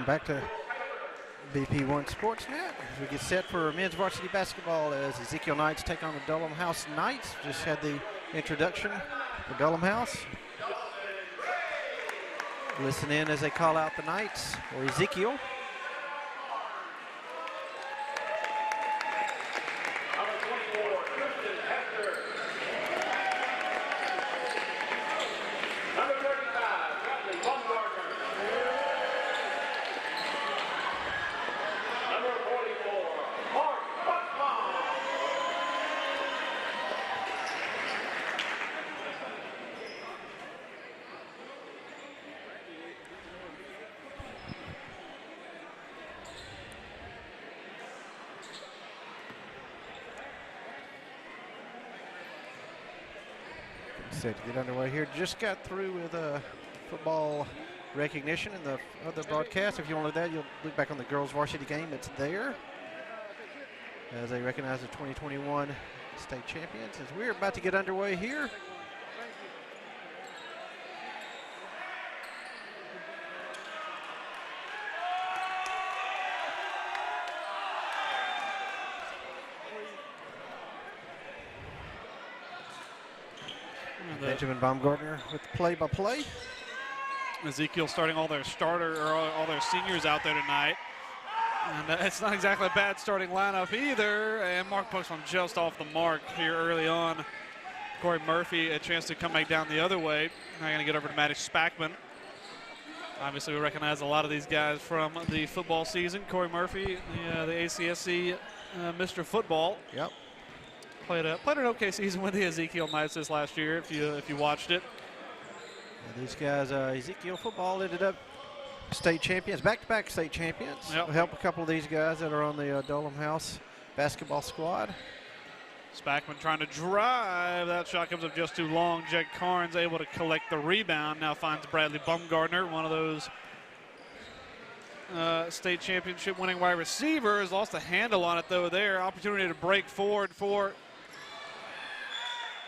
Welcome back to BP1 Sportsnet as we get set for men's varsity basketball as Ezekiel Knights take on the Adullam House Knights. Just had the introduction for Adullam House. Listen in as they call out the Knights or Ezekiel. Set to get underway here. Just got through with football recognition in the other broadcast. If you want to look at that, you'll look back on the girls varsity game. It's there as they recognize the 2021 state champions. As we're about to get underway here. Benjamin Baumgartner with the play-by-play. Ezekiel starting all their all their seniors out there tonight. And it's not exactly a bad starting lineup either. And Mark Buxbaum just off the mark here early on. Corey Murphy a chance to come back down the other way. Now going to get over to Matty Spackman. Obviously we recognize a lot of these guys from the football season. Corey Murphy, the ACSC Mr. Football. Yep. Played an okay season with the Ezekiel Knights this last year, if you watched it. Yeah, these guys, Ezekiel football ended up state champions, back-to-back state champions. Yep. Will help a couple of these guys that are on the Adullam House basketball squad. Spackman trying to drive. That shot comes up just too long. Jed Carnes able to collect the rebound. Now finds Bradley Baumgartner, one of those state championship winning wide receivers. Lost the handle on it though there. Opportunity to break forward for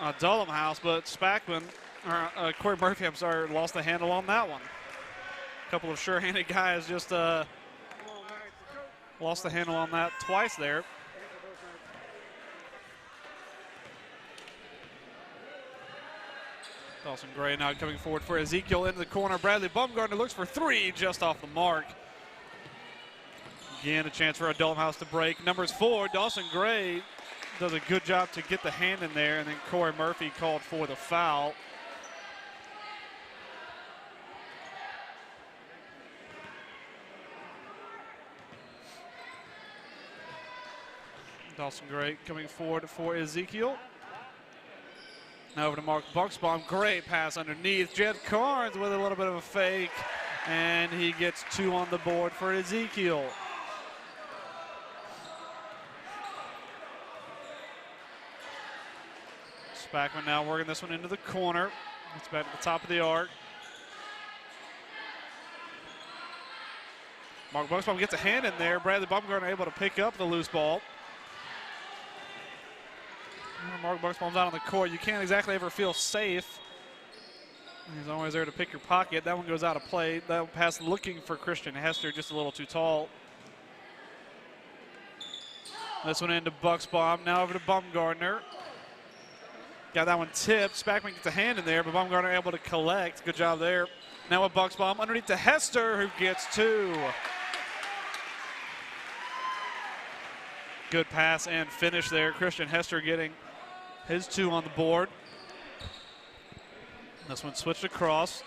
Adullam House, but Spackman, or Corey Murphy, I'm sorry, lost the handle on that one. A couple of sure-handed guys just lost the handle on that twice there. Dawson Gray now coming forward for Ezekiel into the corner. Bradley Baumgartner looks for three, just off the mark. Again, a chance for Adullam House to break. Numbers 4, Dawson Gray does a good job to get the hand in there, and then Corey Murphy called for the foul. Dawson Gray coming forward for Ezekiel. Now over to Mark Buxbaum. Great pass underneath. Jed Carnes with a little bit of a fake, and he gets 2 on the board for Ezekiel. Spackman now working this one into the corner. It's back at the top of the arc. Mark Buxbaum gets a hand in there. Bradley Baumgartner able to pick up the loose ball. Mark Buxbaum's out on the court. You can't exactly ever feel safe. He's always there to pick your pocket. That one goes out of play. That pass looking for Christian Hester, just a little too tall. This one into Buxbaum. Now over to Baumgartner. Got that one tipped. Spackman gets a hand in there, but Baumgartner able to collect. Good job there. Now with Buxbaum underneath to Hester, who gets 2. Good pass and finish there. Christian Hester getting his 2 on the board. This one switched across.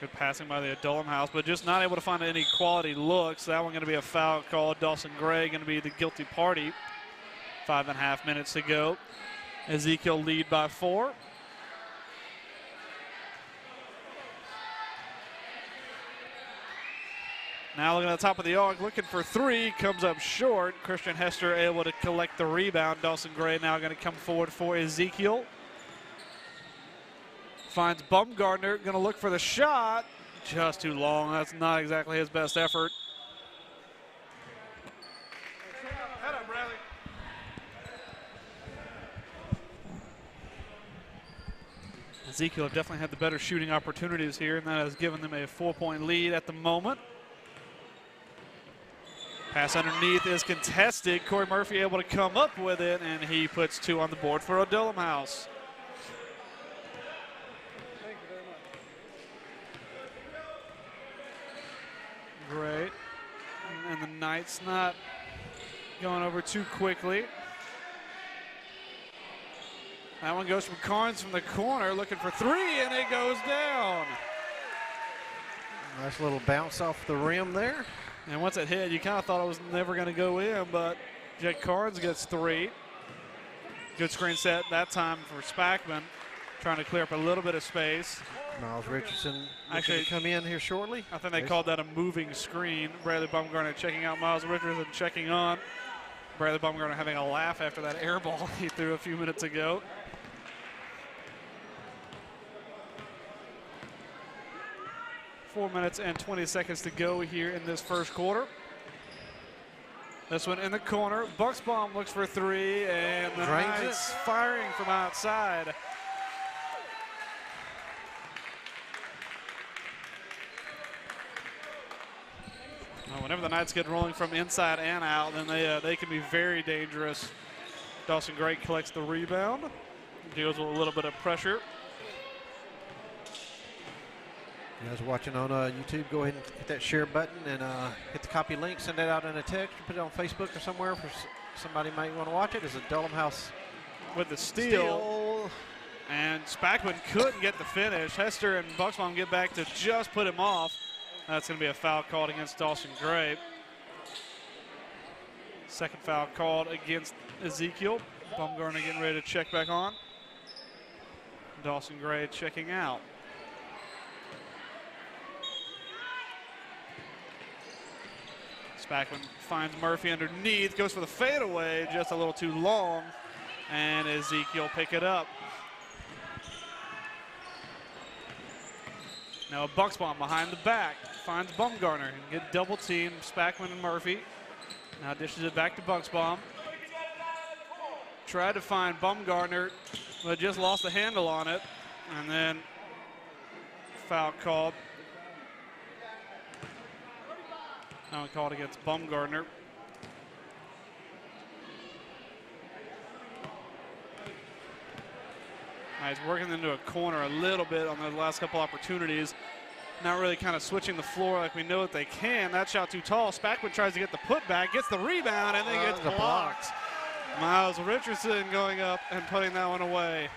Good passing by the Adullam House, but just not able to find any quality looks. That one going to be a foul call. Dawson Gray going to be the guilty party. 5.5 minutes to go. Ezekiel lead by 4. Now looking at the top of the arc, looking for 3, comes up short. Christian Hester able to collect the rebound. Dawson Gray now going to come forward for Ezekiel. Finds Baumgartner, going to look for the shot. Just too long. That's not exactly his best effort. Head up, Bradley. Ezekiel have definitely had the better shooting opportunities here, and that has given them a 4-point lead at the moment. Pass underneath is contested. Corey Murphy able to come up with it, and he puts 2 on the board for Adullam House. Great. And the Knights not going over too quickly. That one goes from Carnes from the corner, looking for 3, and it goes down. Nice little bounce off the rim there. And once it hit, you kind of thought it was never going to go in, but Jake Carnes gets 3. Good screen set that time for Spackman, trying to clear up a little bit of space. Miles Richardson actually come in here shortly. I think they called that a moving screen. Bradley Baumgartner checking out Miles Richardson, checking on. Bradley Baumgartner having a laugh after that air ball he threw a few minutes ago. Four minutes and 20 seconds to go here in this first quarter. This one in the corner. Bucksbaum looks for 3, and the Knights firing from outside. Well, whenever the Knights get rolling from inside and out, then they can be very dangerous. Dawson Gray collects the rebound, deals with a little bit of pressure. You guys watching on YouTube, go ahead and hit that share button and hit the copy link, send that out in a text, or put it on Facebook or somewhere for somebody might want to watch it. It's Adullam House with the steal. And Spackman couldn't get the finish. Hester and Bucksbaum get back to just put him off. That's going to be a foul called against Dawson Gray. Second foul called against Ezekiel. Baumgartner getting ready to check back on. Dawson Gray checking out. Spackman finds Murphy underneath, goes for the fadeaway, just a little too long, and Ezekiel pick it up. Now a Bucksbaum behind the back, finds Baumgartner, and get double teamed, Spackman and Murphy. Now dishes it back to Bucksbaum. Tried to find Baumgartner, but just lost the handle on it, and then foul called. Now called against Baumgartner. He's working into a corner a little bit on the last couple opportunities. Not really kind of switching the floor like we know that they can. That shot too tall. Spackman tries to get the putback, gets the rebound, and then gets blocked. Miles Richardson going up and putting that one away.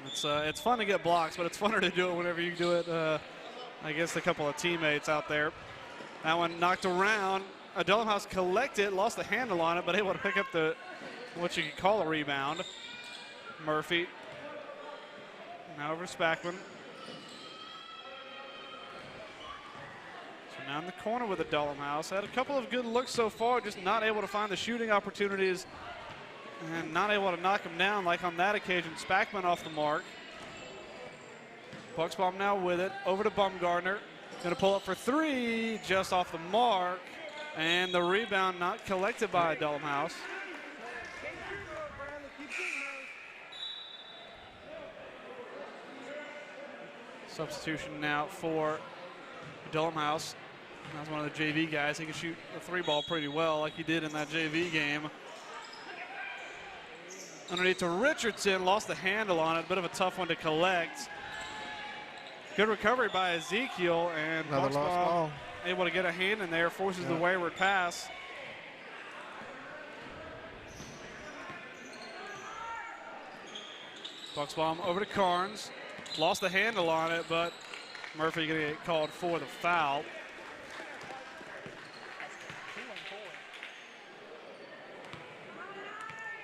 It's fun to get blocks, but it's funner to do it whenever you do it against a couple of teammates out there. That one knocked around. Adullam House collected, lost the handle on it, but able to pick up what you could call a rebound. Murphy. Now over to Spackman. So now in the corner with Adullam House. Had a couple of good looks so far, just not able to find the shooting opportunities and not able to knock them down like on that occasion. Spackman off the mark. Bucksbaum now with it, over to Baumgartner. Going to pull up for 3, just off the mark. And the rebound not collected by Adullam House. Substitution now for Adullam House. That's one of the JV guys. He can shoot the 3 ball pretty well like he did in that JV game. Underneath to Richardson, lost the handle on it. Bit of a tough one to collect. Good recovery by Ezekiel, and Bucksbaum able to get a hand in there, forces the wayward pass. Bucksbaum over to Carnes. Lost the handle on it, but Murphy going to get called for the foul.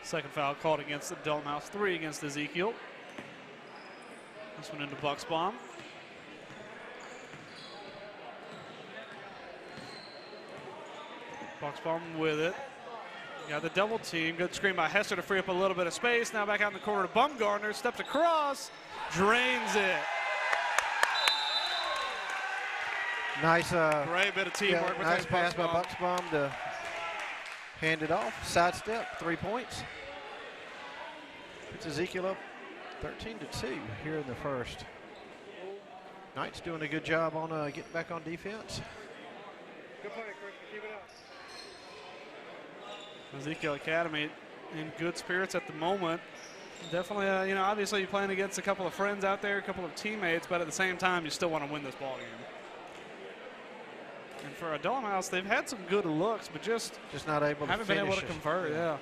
Second foul called against the Adullam House, 3 against Ezekiel. This one into Bucksbaum. Bucksbaum with it. Got the double team. Good screen by Hester to free up a little bit of space. Now back out in the corner to Baumgartner. Steps across. Drains it. Nice. Great bit of teamwork. Nice pass by Bucksbaum to hand it off. Sidestep, 3 points. Puts Ezekiel up 13-2 here in the first. Knight's doing a good job on getting back on defense. Good play, Chris. Keep it up. Ezekiel Academy in good spirits at the moment. Definitely, obviously you're playing against a couple of friends out there, a couple of teammates, but at the same time, you still want to win this ball game. And for Adullam House, they've had some good looks, but just not able to haven't been able to finish it. convert. Yeah.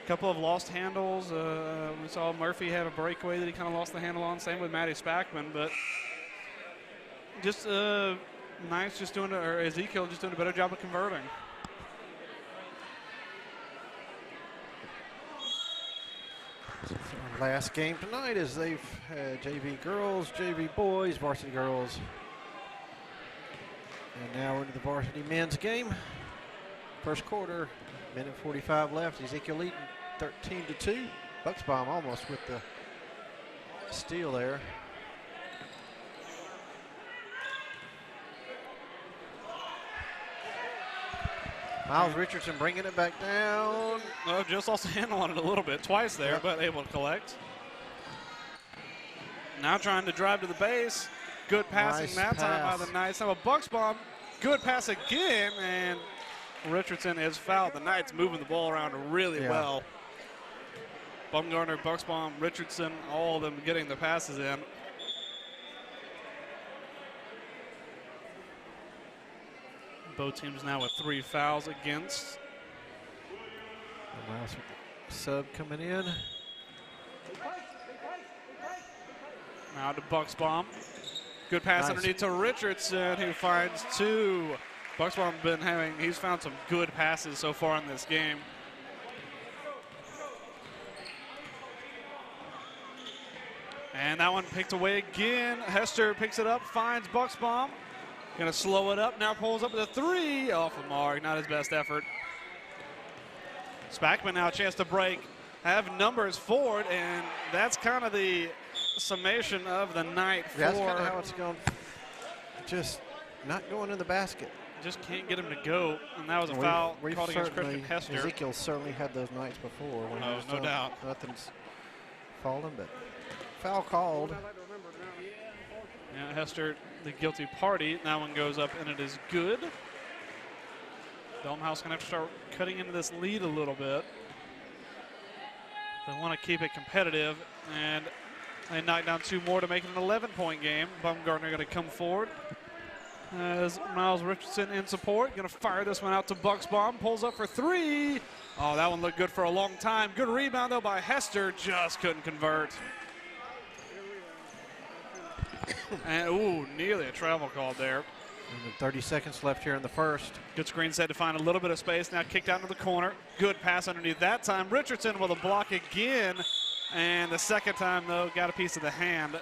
A couple of lost handles. We saw Murphy have a breakaway that he kind of lost the handle on. Same with Matty Spackman, but just Nice just doing, or Ezekiel just doing a better job of converting. Our last game tonight is they've had JV girls, JV boys, varsity girls. And now we're into the varsity men's game. First quarter, minute 45 left. Ezekiel leading 13-2. Bucksbaum almost with the steal there. Miles Richardson bringing it back down. Oh, just lost the handle on it a little bit, twice there, but able to collect. Now trying to drive to the base. Good passing Nice that time by pass. the Knights. Now a Bucksbaum, good pass again, and Richardson is fouled. The Knights moving the ball around really well. Baumgartner, Bucksbaum, Richardson, all of them getting the passes in. Both teams now with 3 fouls against. Miles with the sub coming in. Now to Bucksbaum. Good pass underneath to Richardson, who finds 2. Bucksbaum he's found some good passes so far in this game. And that one picked away again. Hester picks it up, finds Bucksbaum. Gonna slow it up, now pulls up to 3. Off the mark, not his best effort. Spackman now a chance to break. Have numbers forward, and that's kind of the summation of the night for. That's kind of how it's going. Just not going in the basket. Just can't get him to go, and that was a foul called against Christian Hester. Ezekiel certainly had those nights before. When Oh, no doubt. Nothing's fallen, but foul called. Yeah, Hester, the guilty party. That one goes up, and it is good. Adullam House going to have to start cutting into this lead a little bit. They want to keep it competitive, and they knock down 2 more to make it an 11-point game. Baumgartner going to come forward as Miles Richardson in support. Going to fire this one out to Bucksbaum. Pulls up for 3. Oh, that one looked good for a long time. Good rebound, though, by Hester. Just couldn't convert. And, ooh, nearly a travel call there. And 30 seconds left here in the first. Good screen set to find a little bit of space. Now kicked out into the corner. Good pass underneath that time. Richardson with a block again. And the second time, though, got a piece of the hand.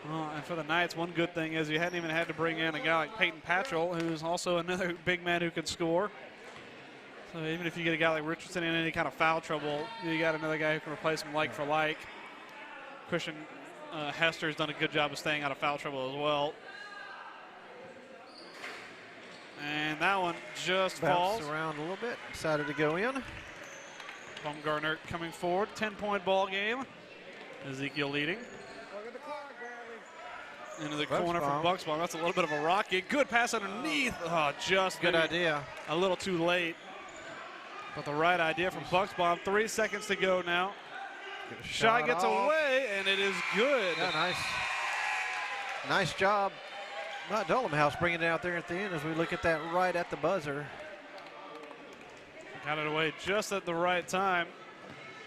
Well, and for the Knights, one good thing is you hadn't even had to bring in a guy like Peyton Patchell, who's also another big man who can score. So even if you get a guy like Richardson in any kind of foul trouble, you got another guy who can replace him like for like. Christian Hester's done a good job of staying out of foul trouble as well. And that one just falls. Bounced around a little bit, decided to go in. Baumgartner coming forward, 10-point ball game. Ezekiel leading. Into the corner from Bucksbaum. That's a little bit of a rocket. Good pass underneath. Oh, just good idea. A little too late. But the right idea from Bucksbaum. 3 seconds to go now. Shot gets away, and it is good. Yeah, nice job. Not Adullam House bringing it out there at the end as we look at that right at the buzzer. Got it away just at the right time.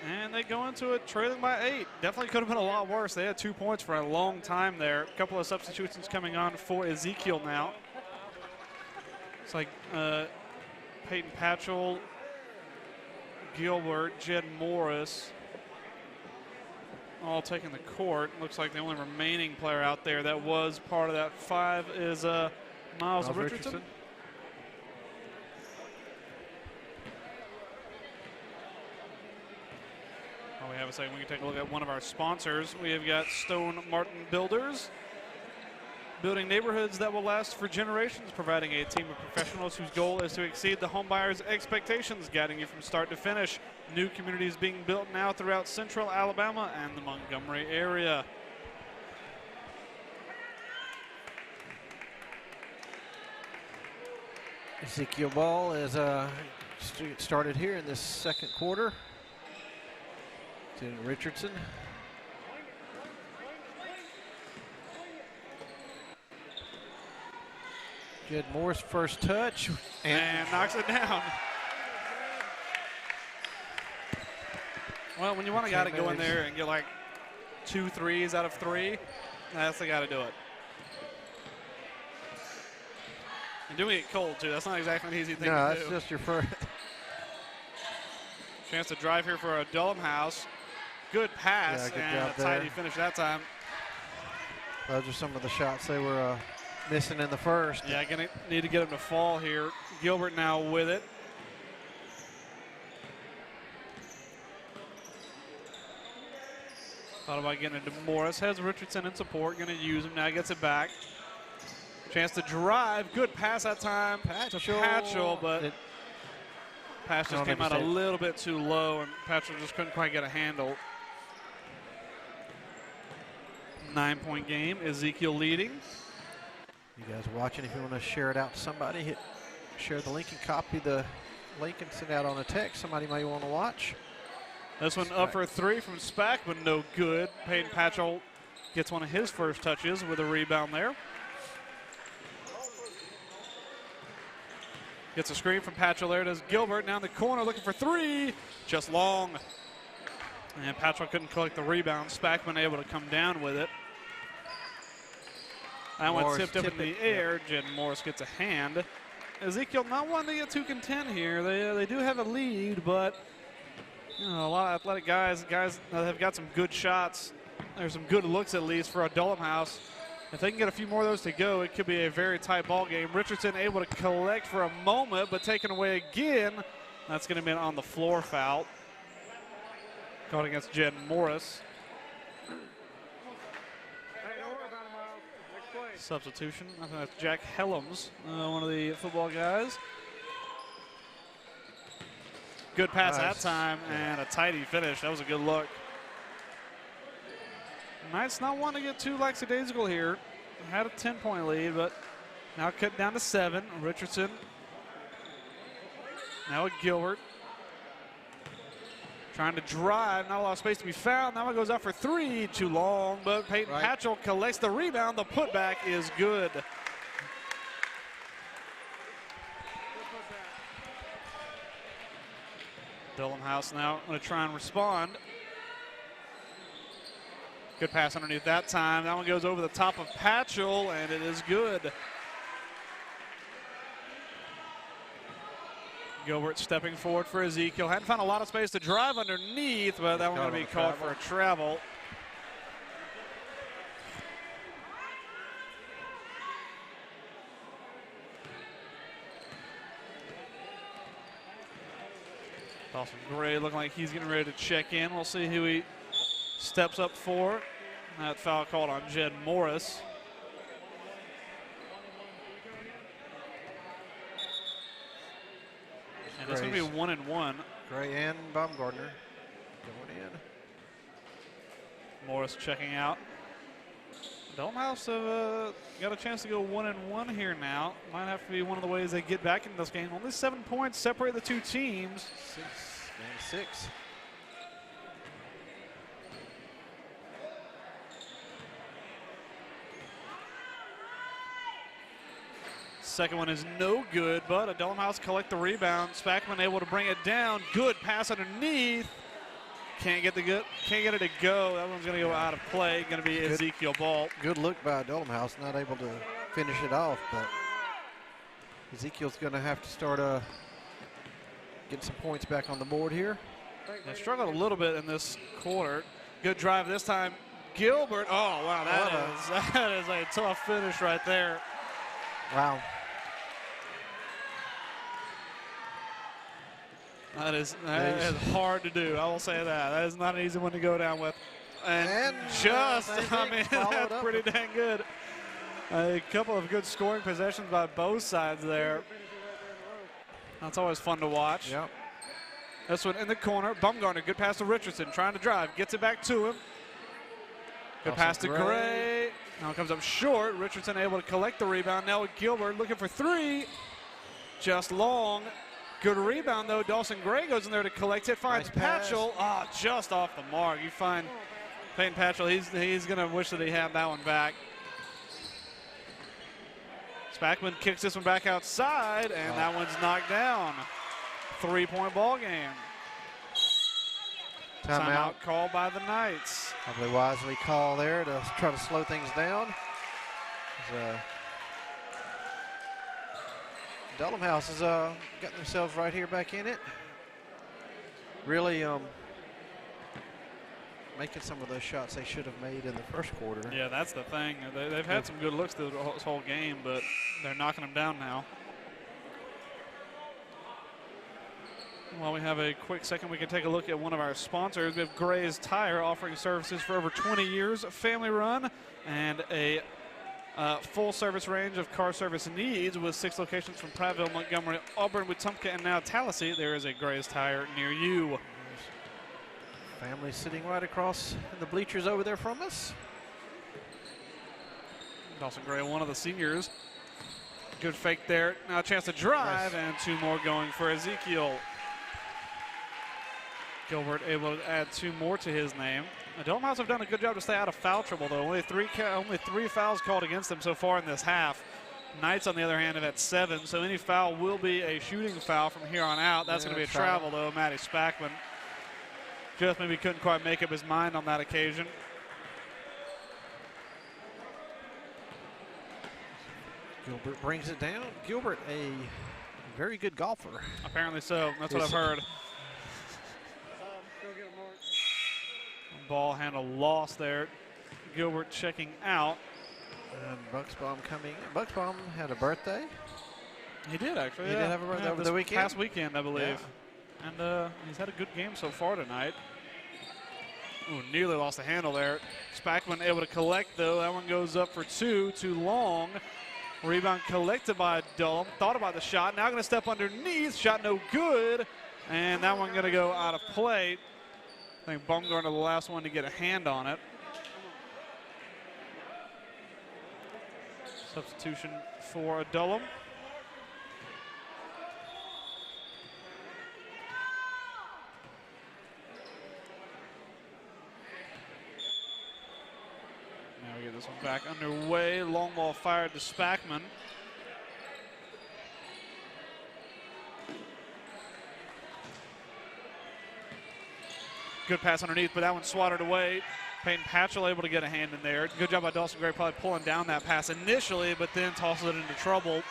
And they go into it trailing by 8. Definitely could have been a lot worse. They had 2 points for a long time there. A couple of substitutions coming on for Ezekiel now. It's like Peyton Patchell, Gilbert, Jed Morris, all taking the court. Looks like the only remaining player out there that was part of that 5 is Miles Richardson. While we have a second, we can take a look at one of our sponsors. We have got Stone Martin Builders. Building neighborhoods that will last for generations, providing a team of professionals whose goal is to exceed the home buyer's expectations, guiding you from start to finish. New communities being built now throughout central Alabama and the Montgomery area. Ezekiel ball is started here in this second quarter. To Richardson. Jed Morris first touch and knocks it down. Well, when you want a guy to go in there and get like 2 threes out of 3, that's the guy to do it. And doing it cold, too. That's not exactly an easy thing to do. No, that's just your first. Chance to drive here for Adullam House. Good pass, yeah, and a tidy finish that time. Those are some of the shots they were missing in the first. Yeah, gonna need to get him to fall here. Gilbert now with it. Thought about getting into Morris. Has Richardson in support. Gonna use him now. Gets it back. Chance to drive. Good pass that time to Patchell, but pass just came out a little bit too low, and Patchell just couldn't quite get a handle. 9-point game. Ezekiel leading. You guys watching, if you want to share it out to somebody, share the link and copy the link and send out on a text. Somebody may want to watch. This one up for 3 from Spack, but no good. Peyton Patchell gets one of his first touches with a rebound there. Gets a screen from Patchell. There it is. Gilbert now in the corner looking for 3. Just long. And Patchell couldn't collect the rebound. Spackman able to come down with it. That one tipped up in the air. Jed Morris gets a hand. Ezekiel not wanting to get too content here. They do have a lead, but you know, a lot of athletic guys that have got some good shots. There's some good looks at least for Adullam House. If they can get a few more of those to go, it could be a very tight ball game. Richardson able to collect for a moment, but taken away again. That's going to be an on the floor foul. Caught against Jed Morris. Substitution. I think that's Jack Helms, one of the football guys. Good pass that time, and a tidy finish. That was a good look. Knights not wanting to get too lackadaisical here. Had a 10-point lead, but now cut down to 7. Richardson. Now with Gilbert. Trying to drive, not a lot of space to be found. Now it goes out for 3, too long, but Peyton Patchell collects the rebound. The putback is good. Adullam House now going to try and respond. Good pass underneath that time. That one goes over the top of Patchell, and it is good. Gilbert stepping forward for Ezekiel. Hadn't found a lot of space to drive underneath, but that one going to be called for a travel. Dawson Gray looking like he's getting ready to check in. We'll see who he steps up for. That foul called on Jed Morris. And it's going to be 1-1. Gray and Baumgartner going in. Morris checking out. Adullam House have got a chance to go 1-1 here now. Might have to be one of the ways they get back into this game. Only 7 points separate the two teams. 6. Second one is no good, but Adullam House collect the rebound. Spackman able to bring it down. Good pass underneath. Can't get it to go. That one's going to go out of play. Going to be Ezekiel ball. Good look by Adullam House, not able to finish it off, but Ezekiel's going to have to start get some points back on the board here. They struggled a little bit in this quarter. Good drive this time. Gilbert. Oh, wow, that is a tough finish right there. Wow. That is hard to do. I will say that. That is not an easy one to go down with. And just, I mean, that's pretty dang good. A couple of good scoring possessions by both sides there. That's always fun to watch. Yep. This one in the corner. Bumgarner, good pass to Richardson, trying to drive. Gets it back to him. Good pass to Gray. Now it comes up short. Richardson able to collect the rebound. Now Gilbert looking for three. Just long. Good rebound, though. Dawson Gray goes in there to collect it. Finds Patchell. Ah, just off the mark. You find Peyton Patchell. He's going to wish that he had that one back. Spackman kicks this one back outside, and that one's knocked down. 3-point ball game. Timeout called by the Knights. Probably wisely called there to try to slow things down. Adullam House has gotten themselves right here back in it. Really making some of those shots they should have made in the first quarter. Yeah, that's the thing. They've had some good looks through this whole game, but they're knocking them down now. While we have a quick second, we can take a look at one of our sponsors. We have Gray's Tire, offering services for over 20 years, family run, and a full service range of car service needs with 6 locations from Prattville, Montgomery, Auburn, Wetumpka, and now Tallahassee. There is a Gray's Tire near you. Family sitting right across in the bleachers over there from us. Dawson Gray, one of the seniors. Good fake there. Now a chance to drive, and 2 more going for Ezekiel. Gilbert able to add 2 more to his name. Adullam House have done a good job to stay out of foul trouble, though. Only three fouls called against them so far in this half. Knights, on the other hand, have had 7, so any foul will be a shooting foul from here on out. That's going to be a travel, though. Matty Spackman just maybe couldn't quite make up his mind on that occasion. Gilbert brings it down. Gilbert, a very good golfer. Apparently so. That's what I've heard. Ball handle lost there. Gilbert checking out. And Bucksbaum coming. Bucksbaum had a birthday. He did, actually. He did have a birthday over the weekend. Past weekend, I believe. Yeah. And he's had a good game so far tonight. Ooh, nearly lost the handle there. Spackman able to collect, though. That one goes up for 2. Too long. Rebound collected by Adullam. Thought about the shot. Now going to step underneath. Shot no good. And that one going to go out of play. I think Bumgarner the last one to get a hand on it. Substitution for Adullam. Now we get this one back underway. Long ball fired to Spackman. Good pass underneath, but that one swatted away. Peyton Patchell able to get a hand in there. Good job by Dawson Gray, probably pulling down that pass initially, but then tosses it into trouble.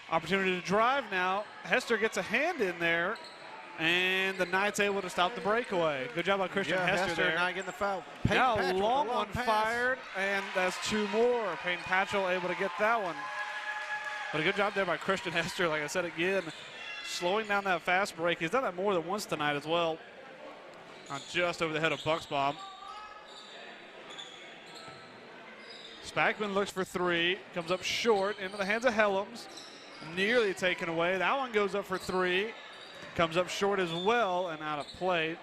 Opportunity to drive now. Hester gets a hand in there, and the Knights able to stop the breakaway. Good job by Christian Hester there. Not getting the foul. Now a long one fired, and that's 2 more. Peyton Patchell able to get that one. But a good job there by Christian Hester, like I said again, slowing down that fast break. He's done that more than once tonight as well. Just over the head of Bucksbaum. Spackman looks for 3, comes up short into the hands of Helms. Nearly taken away. That one goes up for 3, comes up short as well and out of play.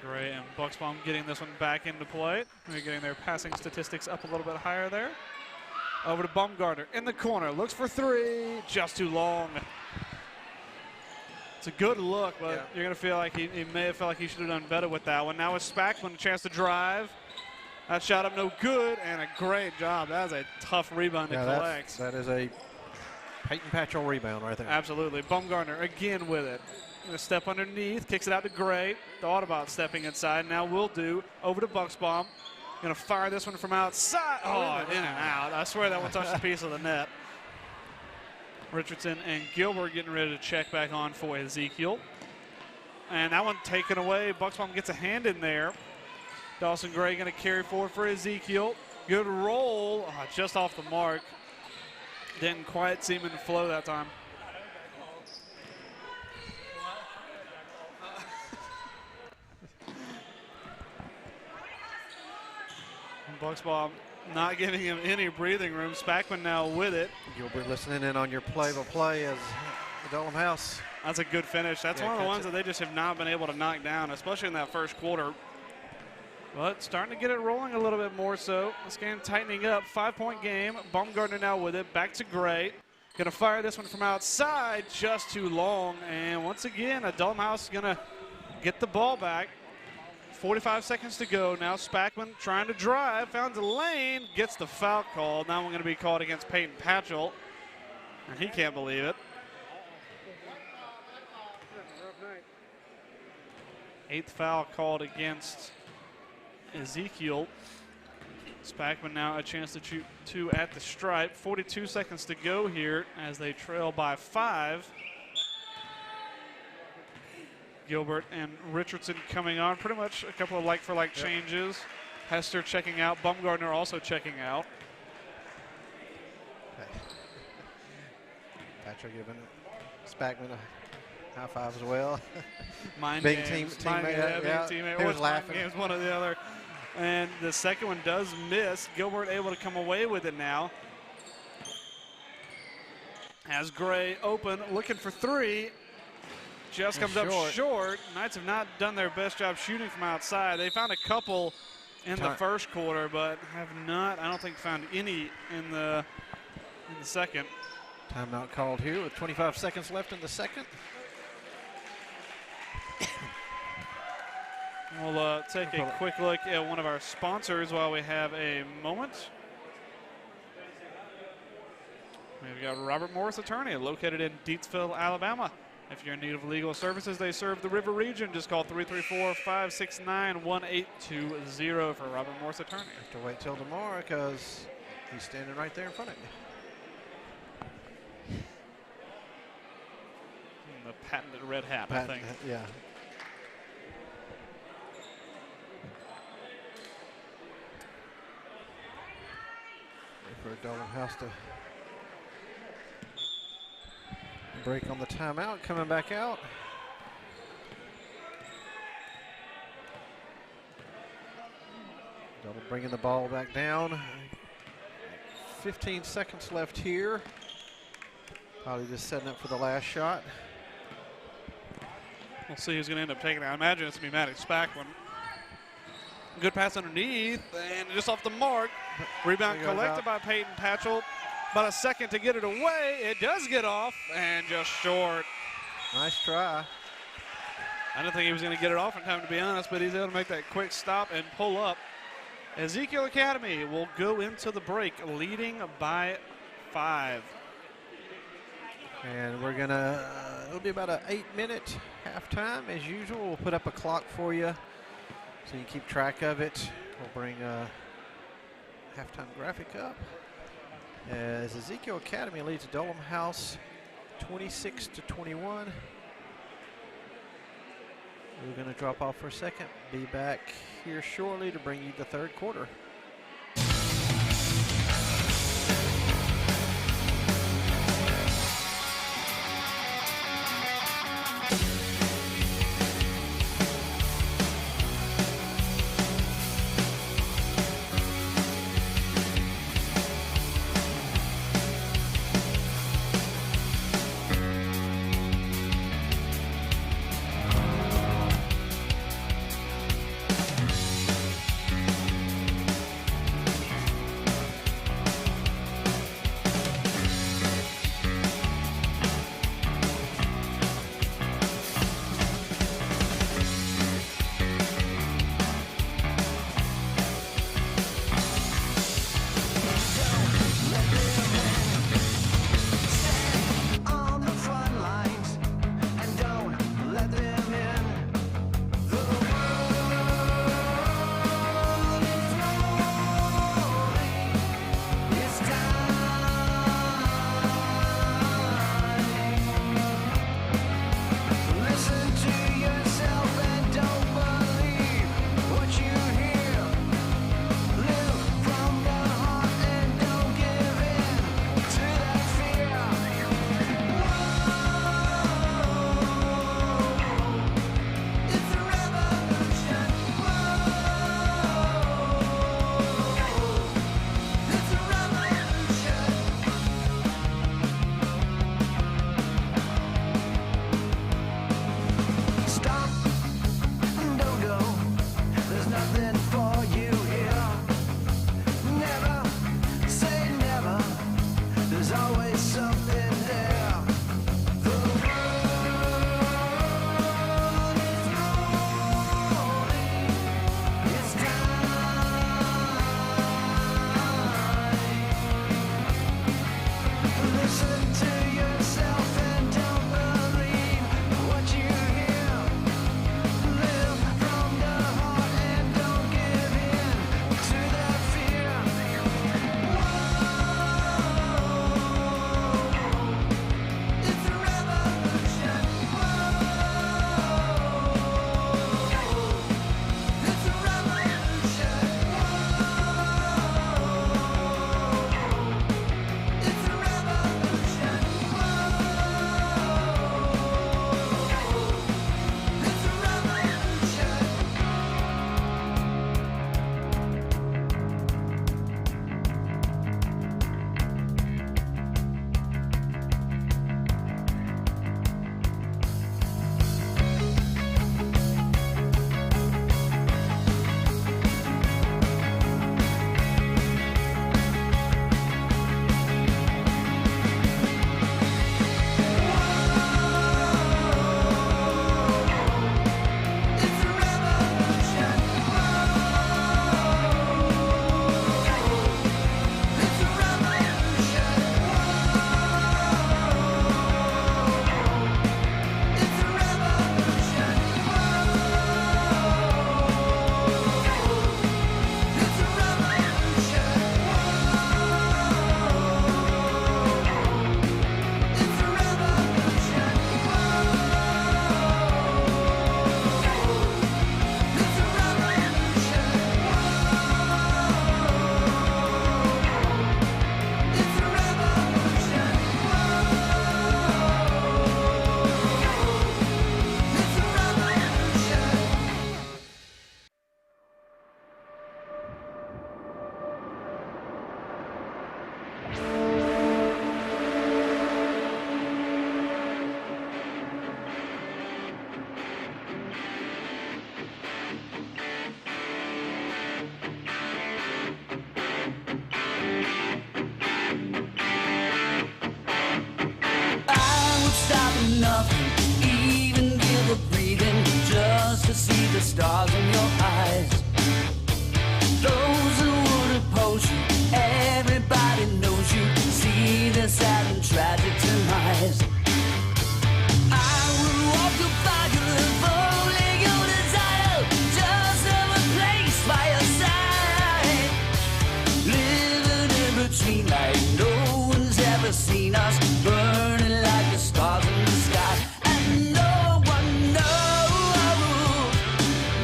Gray and Bucksbaum getting this one back into play. They're getting their passing statistics up a little bit higher there. Over to Bumgarner in the corner, looks for 3, just too long. It's a good look, but you're going to feel like he may have felt like he should have done better with that one. Now with Spackman, a chance to drive. That shot up no good, and a great job. That was a tough rebound to collect. That is a Peyton Patchell rebound right there. Absolutely. Bumgarner again with it. Going to step underneath, kicks it out to Gray. Thought about stepping inside, now will do. Over to Bucksbaum. Going to fire this one from outside. Oh, in and out. I swear that one touched a piece of the net. Richardson and Gilbert getting ready to check back on for Ezekiel. And that one taken away. Bucksbaum gets a hand in there. Dawson Gray going to carry forward for Ezekiel. Good roll. Oh, just off the mark. Didn't quite seem in the flow that time. Bucksbaugh not giving him any breathing room. Spackman now with it. You'll be listening in on your play-by-play as Adullam House. That's a good finish. That's one of the ones that they just have not been able to knock down, especially in that first quarter. But starting to get it rolling a little bit more so. This game tightening up. 5-point game. Baumgartner now with it. Back to Gray. Going to fire this one from outside. Just too long. And once again, Adullam House is going to get the ball back. 45 seconds to go. Now Spackman trying to drive. Found the lane. Gets the foul call. Now we're going to be called against Peyton Patchell. And he can't believe it. 8th foul called against Ezekiel. Spackman now a chance to shoot 2 at the stripe. 42 seconds to go here as they trail by 5. Gilbert and Richardson coming on. Pretty much a couple of like-for-like changes. Hester checking out. Baumgartner also checking out. Patrick giving Spackman a high five as well. Mind Big games. teammate. Teammate. He Or was laughing. Games, one or the other. And the second one does miss. Gilbert able to come away with it now. As Gray open, looking for 3. Just comes up short. Knights have not done their best job shooting from outside. They found a couple in the first quarter, but have not, I don't think, found any in the second. Timeout called here with 25 seconds left in the second. We'll take a quick look at one of our sponsors while we have a moment. We've got Robert Morris Attorney, located in Deatsville, Alabama. If you're in need of legal services, they serve the River region. Just call 334-569-1820 for Robert Morris Attorney. Have to wait till tomorrow because he's standing right there in front of you. The patented red hat, I think. Yeah. For Adullam House to break on the timeout, coming back out. Adullam bringing the ball back down. 15 seconds left here. Probably just setting up for the last shot. We'll see who's going to end up taking it. I imagine it's going to be Matty Spackman. Good pass underneath, and just off the mark. Rebound collected by Peyton Patchell. About a second to get it away. It does get off, and just short. Nice try. I didn't think he was going to get it off in time, to be honest, but he's able to make that quick stop and pull up. Ezekiel Academy will go into the break, leading by 5. And we're gonna, it'll be about an 8-minute halftime as usual. We'll put up a clock for you so you keep track of it. We'll bring a halftime graphic up as Ezekiel Academy leads Adullam House 26-21. We're gonna drop off for a second. Be back here shortly to bring you the third quarter. stars in your eyes. Those who would oppose you, everybody knows you. See the sad and tragic demise. I will walk the fire of only your desire, just have a place by your side. Living in between like no one's ever seen us, burning like the stars in the sky. And no one knows,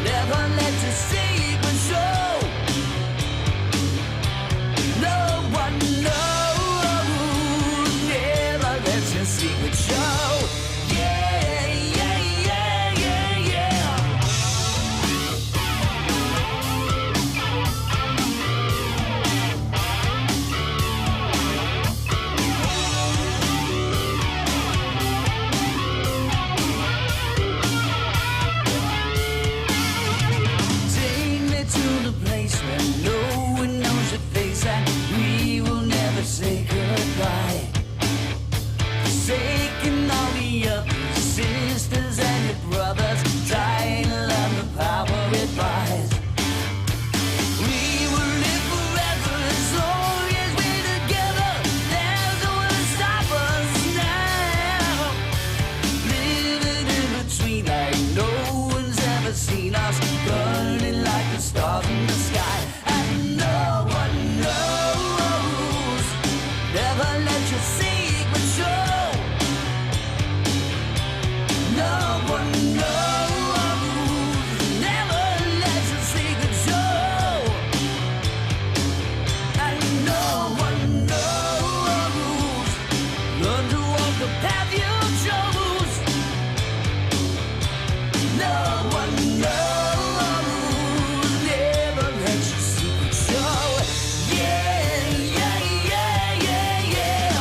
never let your secret show. No one knows, never let your secret show. Yeah, yeah, yeah, yeah, yeah. Take me to the place where no one knows your face and we will never say goodbye. Forsaking all the other sisters and your brothers, trying to learn the power it buys. We will live forever as long as we're together. There's no one to stop us now. Living in between like no one's ever seen us, burning like the stars in the sky. And no one knows, never let your secret show. No one knows, never let your secret show. And no one knows, learn to walk the path you chose. No one knows, never let your secret show. Yeah, yeah, yeah, yeah, yeah.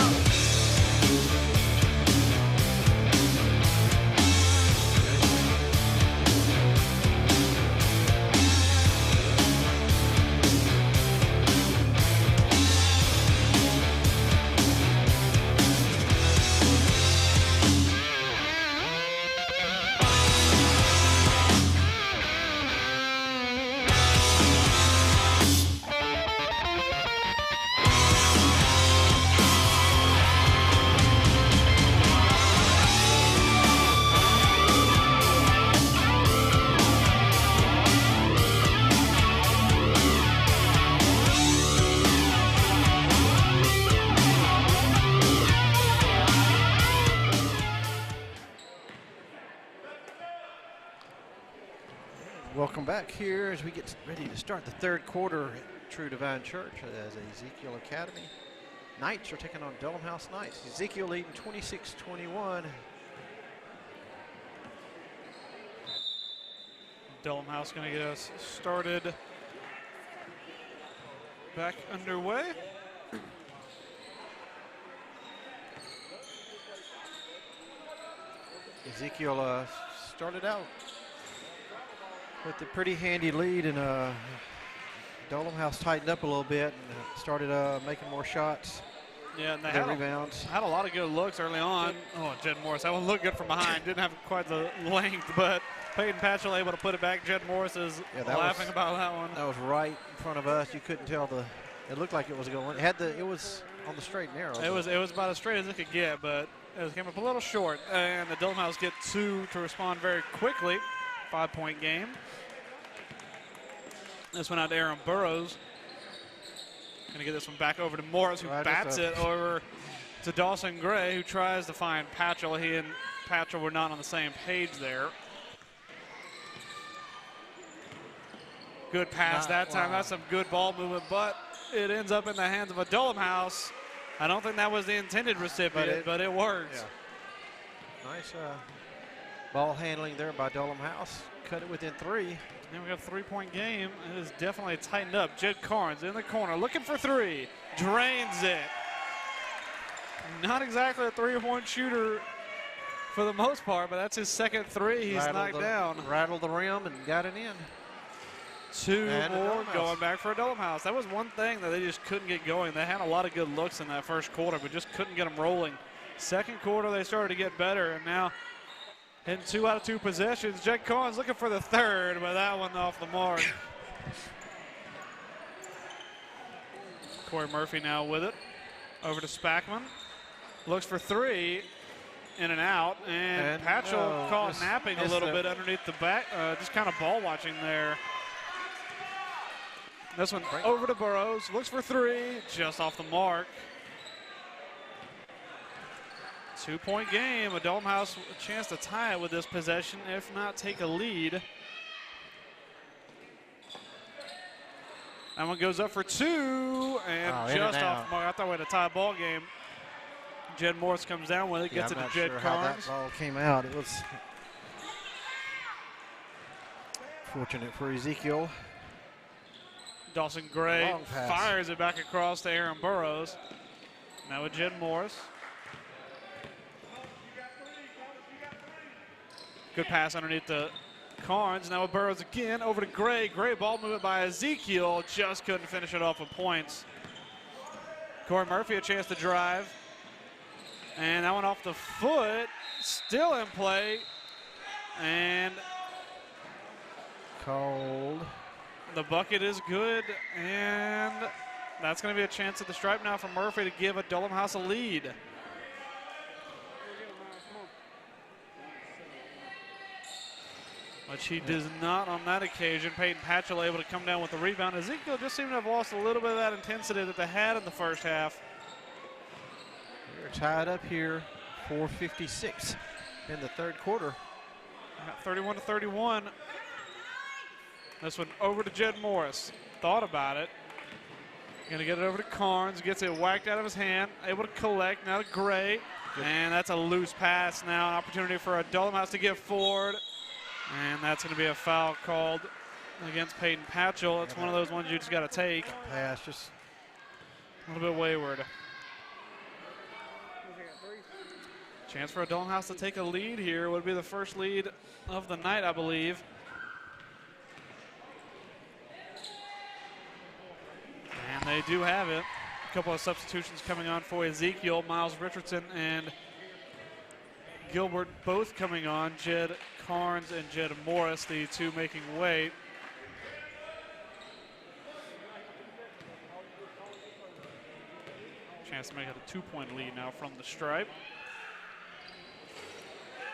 Welcome back here as we get ready to start the third quarter at True Divine Church as Ezekiel Academy Knights are taking on Adullam House Knights. Ezekiel leading 26-21. Adullam House going to get us started back underway. Ezekiel started out with a pretty handy lead, and Adullam House tightened up a little bit and started making more shots. Yeah, and they Good had rebounds. had a lot of good looks early on. Oh, Jed Morris, that one looked good from behind. Didn't have quite the length, but Peyton Patchell able to put it back. Jed Morris is laughing about that one. That was right in front of us. You couldn't tell it looked like it was going. It was on the straight and narrow. It was about as straight as it could get, but it came up a little short. And the Adullam House get two to respond very quickly. 5-point game. This one out to Aaron Burrows. Going to get this one back over to Morris, who bats it over to Dawson Gray, who tries to find Patchell. He and Patchell were not on the same page there. Good pass that time. That's some good ball movement, but it ends up in the hands of Adullam House. I don't think that was the intended recipient, but it works. Yeah. Nice ball handling there by Adullam House. Cut it within 3. Then we got a 3-point game. It is definitely tightened up. Jed Carnes in the corner, looking for 3. Drains it. Not exactly a 3-point shooter for the most part, but that's his second 3 he's knocked down. Rattled the rim and got it in. 2 more going back for Adullam House. That was one thing that they just couldn't get going. They had a lot of good looks in that first quarter, but just couldn't get them rolling. Second quarter, they started to get better, and now Hitting 2 out of 2 possessions. Jed Carnes looking for the third, but that one off the mark. Corey Murphy now with it. Over to Spackman. Looks for 3. In and out. And Patchell caught napping a little bit underneath the back. Just kind of ball watching there. This one over to Burrows. Looks for 3. Just off the mark. 2-point game. Adullam House a chance to tie it with this possession, if not take a lead. That one goes up for 2, and just off the mark. I thought we had a tie ball game. Jed Morris comes down with it, gets it to Jed Carnes. How that ball came out. It was fortunate for Ezekiel. Dawson Gray fires it back across to Aaron Burrows. Now with Jed Morris. Good pass underneath the Carnes. Now with Burrows again, over to Gray. Gray ball movement by Ezekiel. Just couldn't finish it off with points. Corey Murphy a chance to drive. And that one off the foot. Still in play. And called. The bucket is good. And that's going to be a chance at the stripe now for Murphy to give Adullam House a lead. Which he does not on that occasion. Peyton Patchell able to come down with the rebound. Ezekiel just seemed to have lost a little bit of that intensity that they had in the first half. We're tied up here, 4:56 in the third quarter. 31-31. This one over to Jed Morris. Thought about it. Gonna get it over to Carnes. Gets it whacked out of his hand. Able to collect. Now to Gray. And that's a loose pass now. An opportunity for Adullam House to get forward. And that's going to be a foul called against Peyton Patchell. It's one of those ones you just got to take. Pass just a little bit wayward. Chance for Adullam House to take a lead here. Would be the first lead of the night, I believe. And they do have it. A couple of substitutions coming on for Ezekiel. Miles Richardson and Gilbert both coming on. Jed Carnes and Jed Morris, the two making way. Chance to make it a 2-point lead now from the stripe.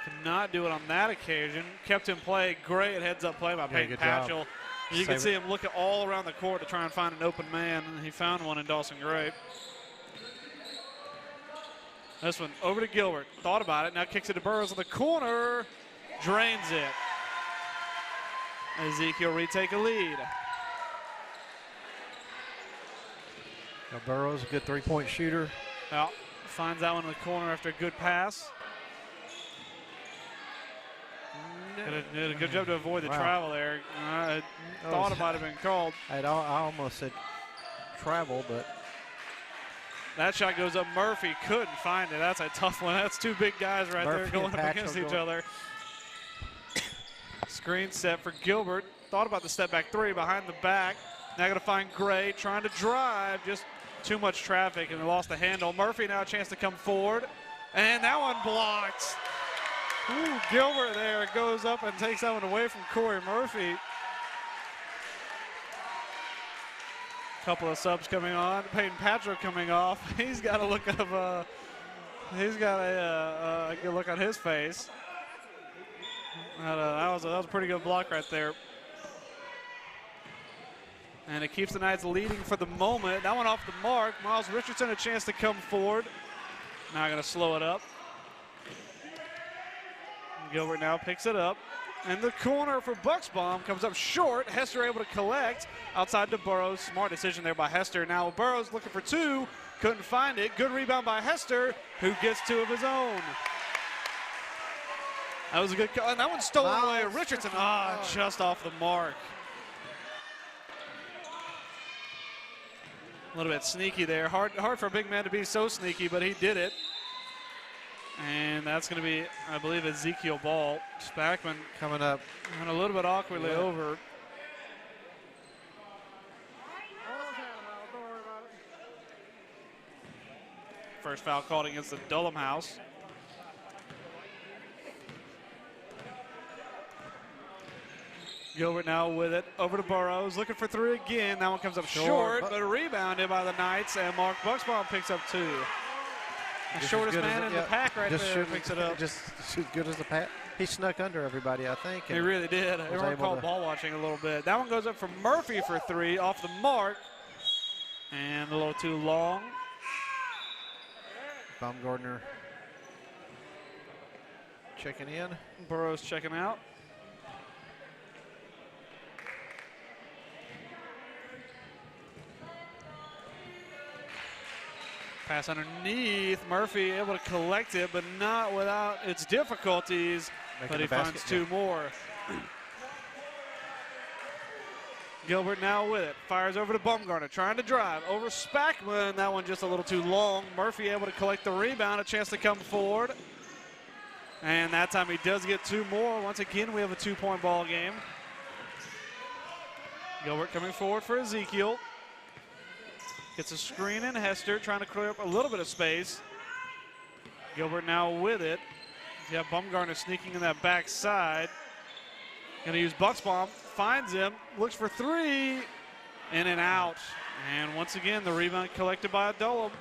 Could not do it on that occasion. Kept in play. Great heads-up play by Peyton Patchell. You can see him looking all around the court to try and find an open man, and he found one in Dawson Gray. This one over to Gilbert. Thought about it. Now kicks it to Burrows in the corner. Drains it. Ezekiel retake a lead. Now Burrows, a good three-point shooter. Well, finds that one in the corner after a good pass. Did a good job to avoid the travel there. I thought it might have been called. I almost said travel, but. That shot goes up. Murphy couldn't find it. That's a tough one. That's two big guys right there going up against each other. Screen set for Gilbert. Thought about the step back three behind the back. Now going to find Gray trying to drive. Just too much traffic and they lost the handle. Murphy now a chance to come forward. And that one blocked. Ooh, Gilbert there goes up and takes that one away from Corey Murphy. Couple of subs coming on. Peyton Patchell coming off. He's got a look of he's got a good look on his face. That was a pretty good block right there. And it keeps the Knights leading for the moment. That one off the mark. Miles Richardson a chance to come forward. Now going to slow it up. Gilbert now picks it up. And the corner for Bucksbaum comes up short. Hester able to collect outside to Burrows. Smart decision there by Hester. Now Burrows looking for two. Couldn't find it. Good rebound by Hester, who gets two of his own. That was a good call. And that one stolen away. Richardson, just off the mark. A little bit sneaky there. Hard for a big man to be so sneaky, but he did it. And that's going to be, I believe, Ezekiel ball. Spackman coming up. And a little bit awkwardly over. First foul called against the Adullam House. Gilbert now with it. Over to Burrows. Looking for three again. That one comes up short, but rebounded by the Knights, and Mark Bucksbaum picks up two. The shortest man in the pack right there picks it up. Just as good as the pack. He snuck under everybody, I think. He really did. Everyone called ball watching a little bit. That one goes up from Murphy for three off the mark. And a little too long. Baumgartner checking in. Burrows checking out. Pass underneath. Murphy able to collect it, but not without its difficulties. But he finds two more. Gilbert now with it. Fires over to Baumgartner, trying to drive. Over Spackman. That one just a little too long. Murphy able to collect the rebound. A chance to come forward. And that time he does get two more. Once again, we have a 2-point ball game. Gilbert coming forward for Ezekiel. Gets a screen in. Hester trying to clear up a little bit of space. Gilbert now with it. You have Baumgartner sneaking in that backside. Going to use Bucksbaum. Finds him. Looks for three. In and out. And once again, the rebound collected by Adullam.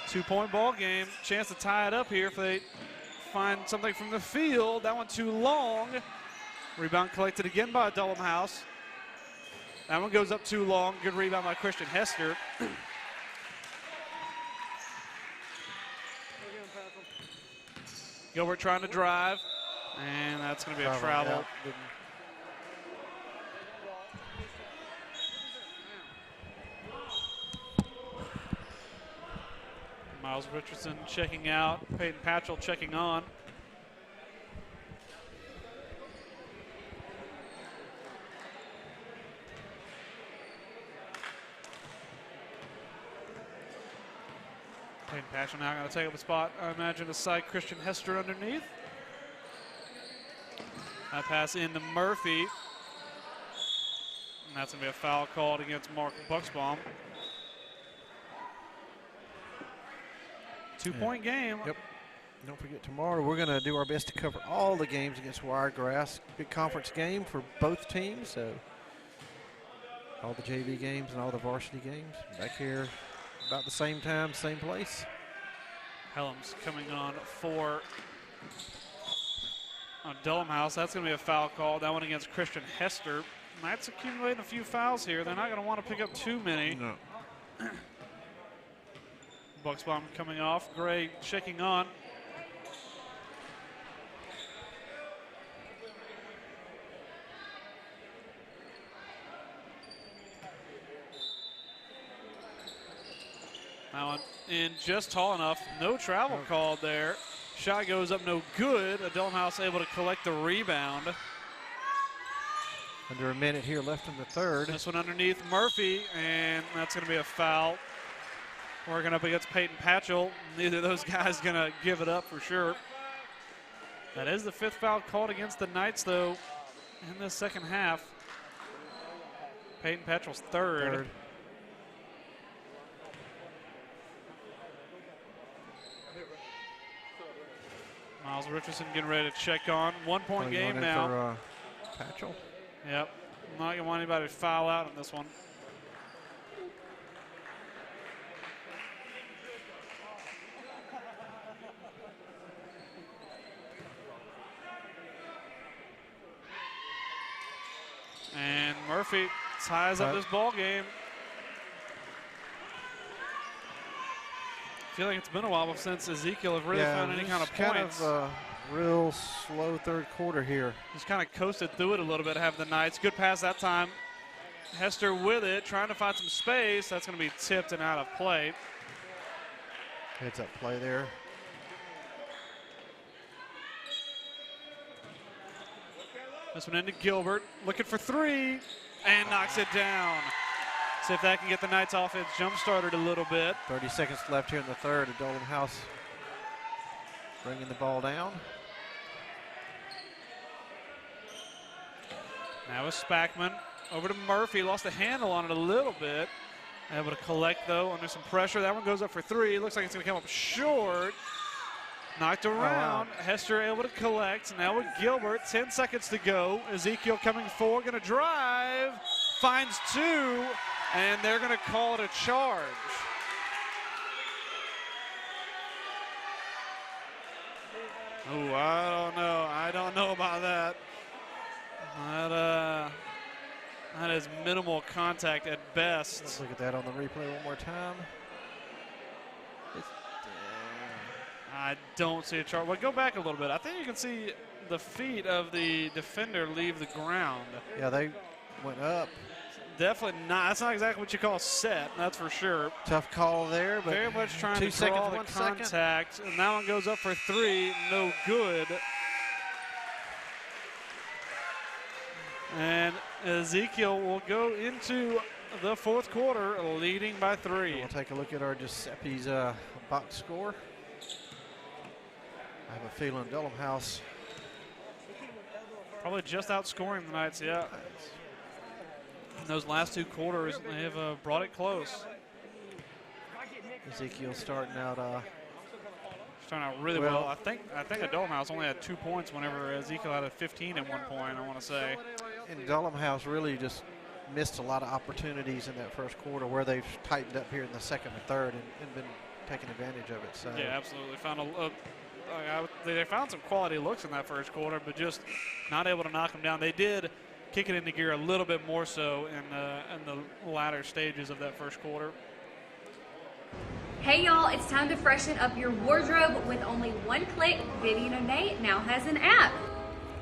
2-point ball game. Chance to tie it up here if they find something from the field. That one too long. Rebound collected again by Adullam House. That one goes up too long. Good rebound by Christian Hester. Gilbert trying to drive, and that's going to be a travel. Yeah. Miles Richardson checking out. Peyton Patchell checking on. Peyton Patchell now going to take up a spot, I imagine, beside Christian Hester underneath. That pass into Murphy. And that's going to be a foul called against Mark Bucksbaum. 2-point game. Yep. Don't forget, tomorrow we're going to do our best to cover all the games against Wiregrass. Big conference game for both teams, so all the JV games and all the varsity games back here about the same time, same place. Helms coming on for Adullam House. That's going to be a foul call. That one against Christian Hester. Knights accumulating a few fouls here. They're not going to want to pick up too many. No. Bucksbaum coming off. Gray checking on. That one in just tall enough. No travel called there. Shot goes up no good. Adullam House able to collect the rebound. Under a minute here left in the third. This one underneath Murphy, and that's going to be a foul. Working up against Peyton Patchell. Neither of those guys going to give it up for sure. That is the 5th foul called against the Knights, though, in the second half. Peyton Patchell's third. Miles Richardson getting ready to check on. 1-point game now. For, Patchell. Yep. I'm not going to want anybody to foul out on this one. And Murphy ties up this ball game. I feel like it's been a while since Ezekiel have really found any kind of points. Kind of real slow third quarter here. Just kind of coasted through it a little bit, have the Knights. Good pass that time. Hester with it, trying to find some space. That's going to be tipped and out of play. Heads up play there. This one into Gilbert, looking for three, and knocks it down. See if that can get the Knights offense jump-started a little bit. 30 seconds left here in the third. Adullam House bringing the ball down. Now is Spackman over to Murphy. Lost the handle on it a little bit. Able to collect, though, under some pressure. That one goes up for three. Looks like it's going to come up short. Knocked around. Hester able to collect. Now with Gilbert, 10 seconds to go. Ezekiel coming forward, going to drive. Finds 2, and they're going to call it a charge. Oh, I don't know. I don't know about that. That is minimal contact at best. Let's look at that on the replay one more time. I don't see a charge. Well, go back a little bit. I think you can see the feet of the defender leave the ground. Yeah, they went up. Definitely not. That's not exactly what you call set. That's for sure. Tough call there, but very much trying 2 to draw seconds, the 1 contact. second. And that one goes up for 3. No good. And Ezekiel will go into the 4th quarter leading by 3. We'll take a look at our Giuseppe's box score. I have a feeling Adullam House probably just outscoring the Knights, yeah. In those last 2 quarters, they have brought it close. Ezekiel starting out really well. I think Adullam House only had 2 points whenever Ezekiel had a 15 at one point, I want to say. And Adullam House really just missed a lot of opportunities in that first quarter where they've tightened up here in the second and third and been taking advantage of it. So yeah, absolutely. They found some quality looks in that first quarter, but just not able to knock them down. They did kick it into gear a little bit more so in the latter stages of that first quarter. Hey y'all, it's time to freshen up your wardrobe with only one click. Vivian O'Neill now has an app.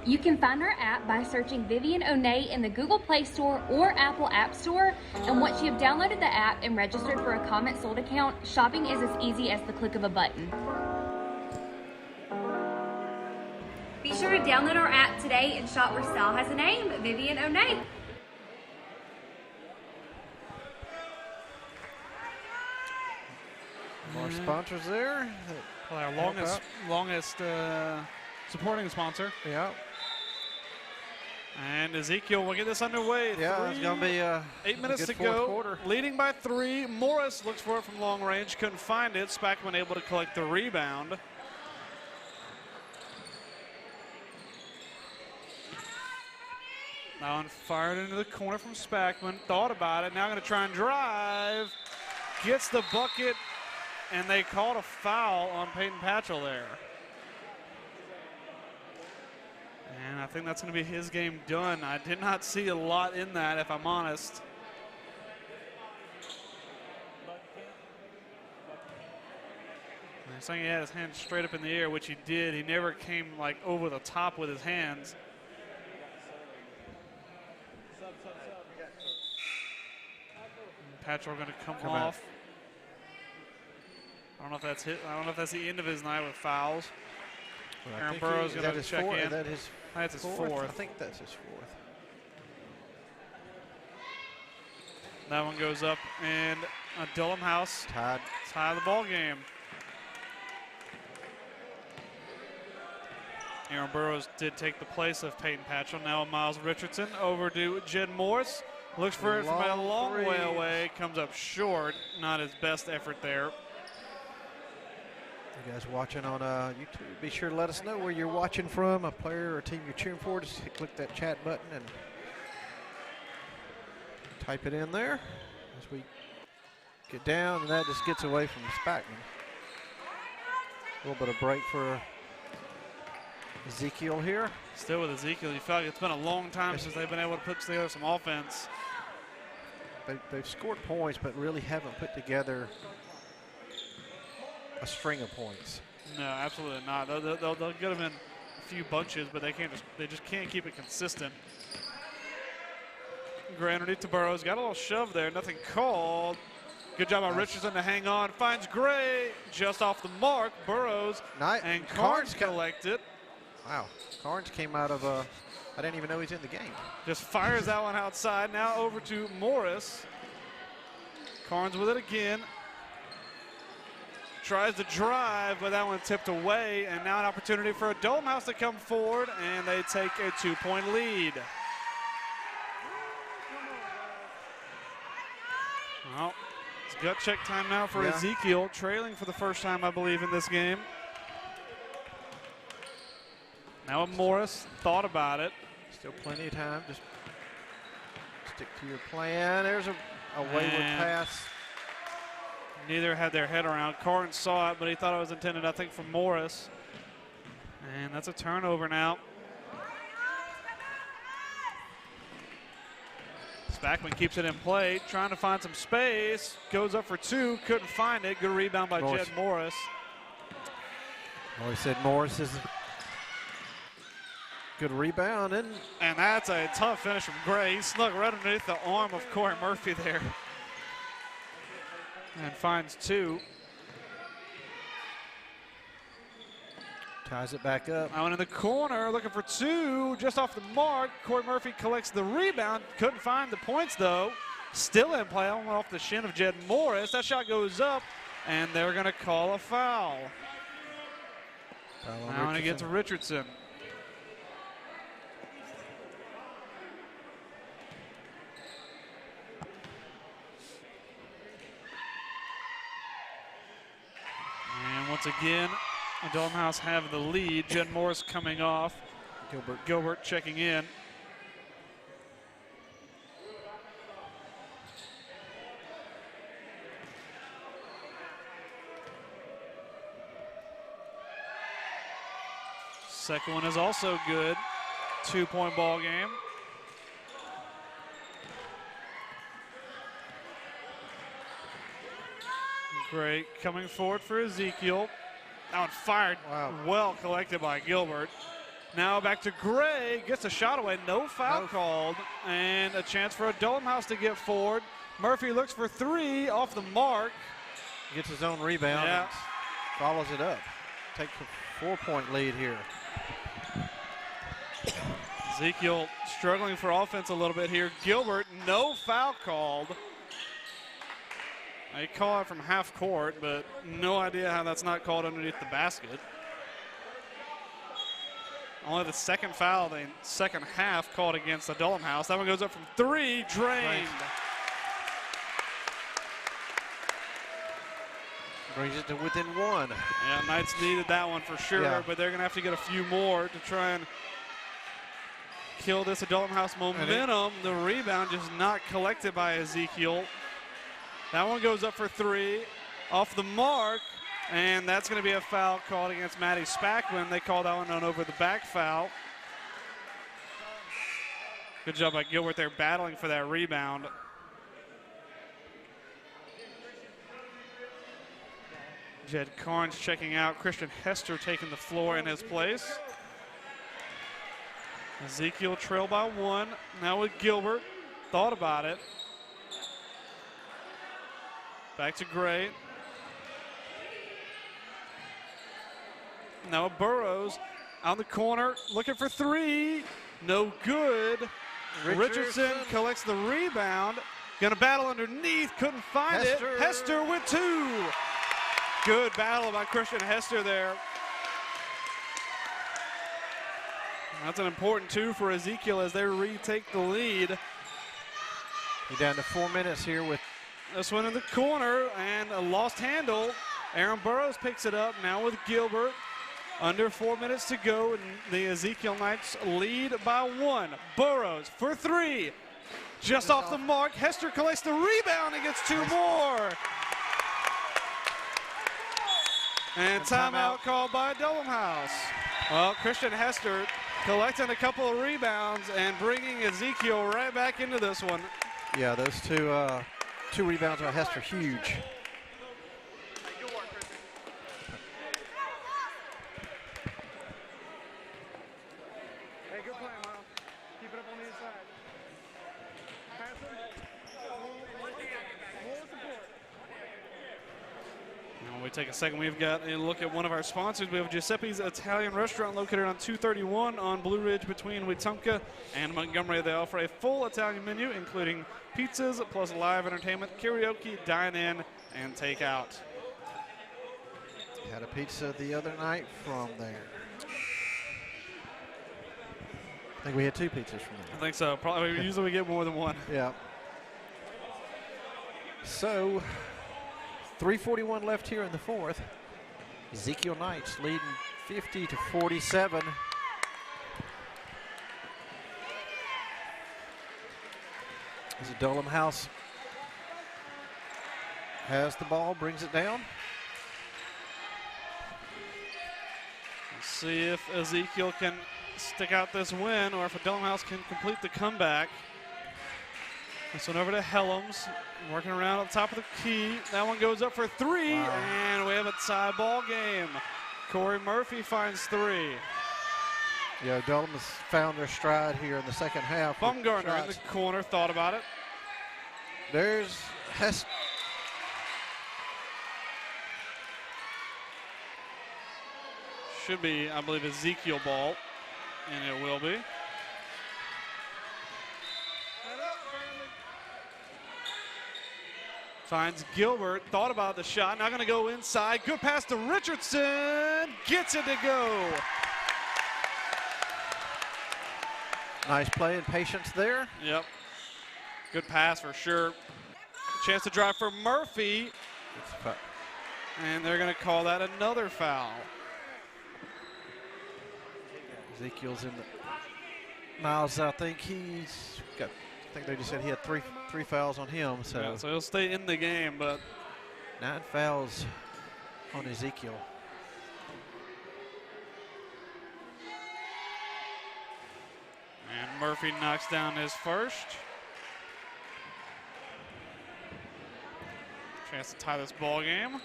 You can find our app by searching Vivian O'Neill in the Google Play Store or Apple App Store. And once you've downloaded the app and registered for a Comment Sold account, shopping is as easy as the click of a button. Be sure to download our app today and shop where style has a name, Vivian O'Neill. more sponsors there. Well, our longest supporting sponsor. Yeah. And Ezekiel will get this underway. Yeah, it's going to be 8 minutes to go. Quarter. Leading by 3. Morris looks for it from long range. Couldn't find it. Spackman able to collect the rebound. That one fired into the corner from Spackman. Thought about it. Now going to try and drive. Gets the bucket. And they called a foul on Peyton Patchell there. And I think that's going to be his game done. I did not see a lot in that, if I'm honest. He's saying he had his hands straight up in the air, which he did. He never came like over the top with his hands. Patchell going to come off. Out. I don't know if that's hit. I don't know if that's the end of his night with fouls. Well, Aaron Burrows going to check in. That's his fourth. I think that's his fourth. That one goes up, and Adullam House tied the ball game. Aaron Burrows did take the place of Peyton Patchell. Now Miles Richardson over to Jed Morris. Looks for it from a long way away. Comes up short. Not his best effort there. You guys watching on YouTube, be sure to let us know where you're watching from, a player or a team you're cheering for. Just click that chat button and type it in there as we get down, and that just gets away from Spackman. A little bit of break for Ezekiel here. Still with Ezekiel, you feel like it's been a long time since they've been able to put together some offense. They've scored points, but really haven't put together a string of points. No, absolutely not. They'll get them in a few bunches, but they just can't keep it consistent. Gray underneath to Burrows. Got a little shove there. Nothing called. Good job by Richardson to hang on. Finds Gray just off the mark. Burrows and Carnes collect it. Wow. Carnes came out of I didn't even know he's in the game. Just fires that one outside. Now over to Morris. Carnes with it again. Tries to drive, but that one tipped away. And now an opportunity for Adullam House to come forward, and they take a 2-point lead. Well, it's gut check time now for Ezekiel, trailing for the first time, I believe, in this game. Now Morris thought about it. Still plenty of time. Just stick to your plan. There's a wayward pass. Neither had their head around. Carton saw it, but he thought it was intended, I think, for Morris. And that's a turnover now. Spackman keeps it in play, trying to find some space. Goes up for two, couldn't find it. Good rebound by Jed Morris. Well, he said Morris is good rebound. And that's a tough finish from Gray. He snuck right underneath the arm of Corey Murphy there. And finds two. Ties it back up. Now in the corner, looking for two, just off the mark. Corey Murphy collects the rebound. Couldn't find the points, though. Still in play, went off the shin of Jed Morris. That shot goes up, and they're going to call a foul. Now against Richardson. And once again, Adullam House have the lead. Jed Morris coming off. Gilbert checking in. Second one is also good. 2-point ball game. Great coming forward for Ezekiel. That one fired. Wow. Well collected by Gilbert. Now back to Gray, gets a shot away, no foul called, and a chance for Adullam House to get forward. Murphy looks for three, off the mark. Gets his own rebound and follows it up. Takes a 4-point lead here. Ezekiel struggling for offense a little bit here. Gilbert, no foul called. They call it from half court, but no idea how that's not called underneath the basket. Only the second foul, the second half called against Adullam House. That one goes up from three, drained. Brings it to within one. Yeah, Knights needed that one for sure, but they're going to have to get a few more to try and kill this Adullam House momentum. The rebound just not collected by Ezekiel. That one goes up for three, off the mark, and that's going to be a foul called against Matty Spackman. They called that one on over the back foul. Good job by Gilbert there battling for that rebound. Jed Carnes checking out. Christian Hester taking the floor in his place. Ezekiel trailed by one. Now with Gilbert. Thought about it. Back to Gray. Now Burrows on the corner, looking for three. No good. Richardson collects the rebound. Gonna battle underneath, couldn't find it. Hester with two. Good battle by Christian Hester there. That's an important two for Ezekiel as they retake the lead. You're down to 4 minutes here with this one in the corner and a lost handle. Aaron Burrows picks it up now with Gilbert. Under 4 minutes to go, and the Ezekiel Knights lead by one. Burrows for three. Just off the mark. Hester collects the rebound and gets two more. And timeout called by Adullam House. Well, Christian Hester collecting a couple of rebounds and bringing Ezekiel right back into this one. Yeah, those two rebounds by Hester, huge. Hey, good play, Miles. Keep it up on the inside. Pass him. More support. When we take a second, we've got a look at one of our sponsors. We have Giuseppe's Italian Restaurant located on 231 on Blue Ridge between Wetumpka and Montgomery. They offer a full Italian menu, including pizzas plus live entertainment, karaoke, dine-in, and take-out. Had a pizza the other night from there. I think we had two pizzas from there. I think so. Probably usually we get more than one. Yeah. So, 3:41 left here in the fourth. Ezekiel Knights leading 50-47. As Adullam House has the ball, brings it down. Let's see if Ezekiel can stick out this win or if Adullam House can complete the comeback. This one over to Helms, working around at the top of the key. That one goes up for three, and we have a tie ball game. Corey Murphy finds three. Yeah, Adullam has found their stride here in the second half. Bumgarner in the corner, thought about it. There's Hess. Should be, I believe, Ezekiel ball, and it will be. Finds Gilbert, thought about the shot, now gonna go inside. Good pass to Richardson, gets it to go. Nice play and patience there. Yep, good pass for sure. Chance to drive for Murphy, and they're gonna call that another foul. Ezekiel's in the Miles. I think he's got. I think they just said he had three fouls on him. So, yeah, so he'll stay in the game, but 9 fouls on Ezekiel. And Murphy knocks down his first. Chance to tie this ball game.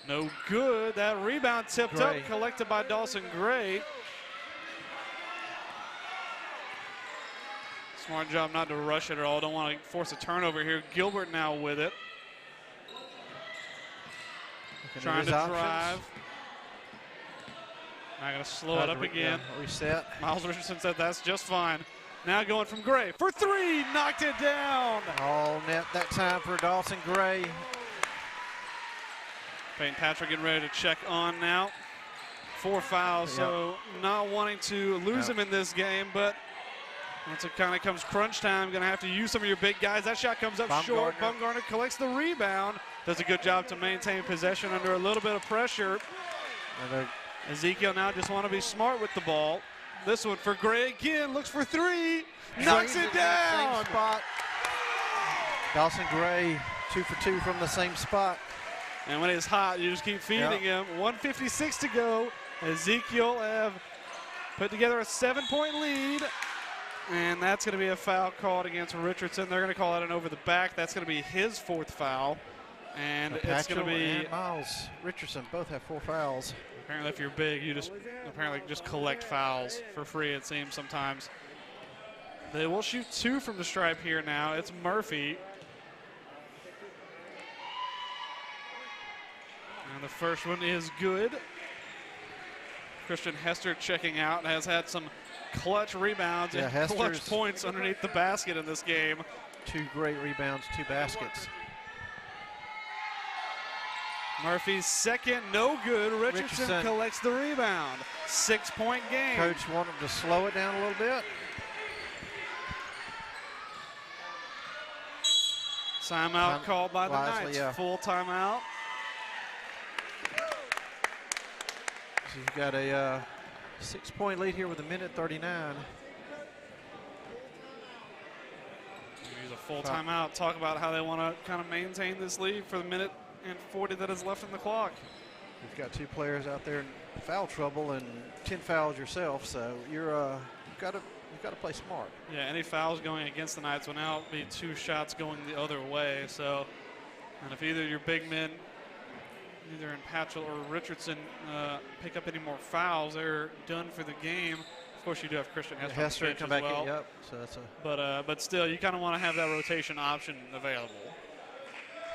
No good. That rebound tipped up, collected by Dawson Gray. Smart job not to rush it at all. Don't want to force a turnover here. Gilbert now with it. Trying to drive. Not going to slow it up again. Reset. Miles Richardson said that's just fine. Now going from Gray for three. Knocked it down. All net that time for Dawson Gray. Peyton Patrick getting ready to check on now. 4 fouls, so not wanting to lose him in this game, but once it kind of comes crunch time, going to have to use some of your big guys. That shot comes up short. Bumgarner collects the rebound. Does a good job to maintain possession under a little bit of pressure. Ezekiel now just want to be smart with the ball. This one for Gray again. Looks for three. Knocks it down. Same spot. Dawson Gray 2 for 2 from the same spot. And when it's hot, you just keep feeding him. 1:56 to go. Ezekiel have put together a 7-point lead. And that's going to be a foul called against Richardson. They're going to call it an over the back. That's going to be his 4th foul. And it's going to be and Miles Richardson both have 4 fouls. Apparently, if you're big, you just collect fouls for free, it seems sometimes. They will shoot 2 from the stripe here now. It's Murphy. And the first one is good. Christian Hester checking out, has had some clutch rebounds and clutch points underneath the basket in this game. 2 great rebounds, 2 baskets. Murphy's second, no good. Richardson collects the rebound. 6-point game. Coach wanted to slow it down a little bit. Timeout called by the Knights. Full timeout. So you've got a 6-point lead here with 1:39. Use a full timeout. Talk about how they want to kind of maintain this lead for the 1:40 that is left in the clock. You've got 2 players out there in foul trouble and 10 fouls yourself, so you've got to play smart. Yeah, any fouls going against the Knights will now be 2 shots going the other way. So, and if either your big men, either in Patchell or Richardson, pick up any more fouls, they're done for the game. Of course, you do have Christian Hester come back well. in. Yep. So that's but still, you kind of want to have that rotation option available.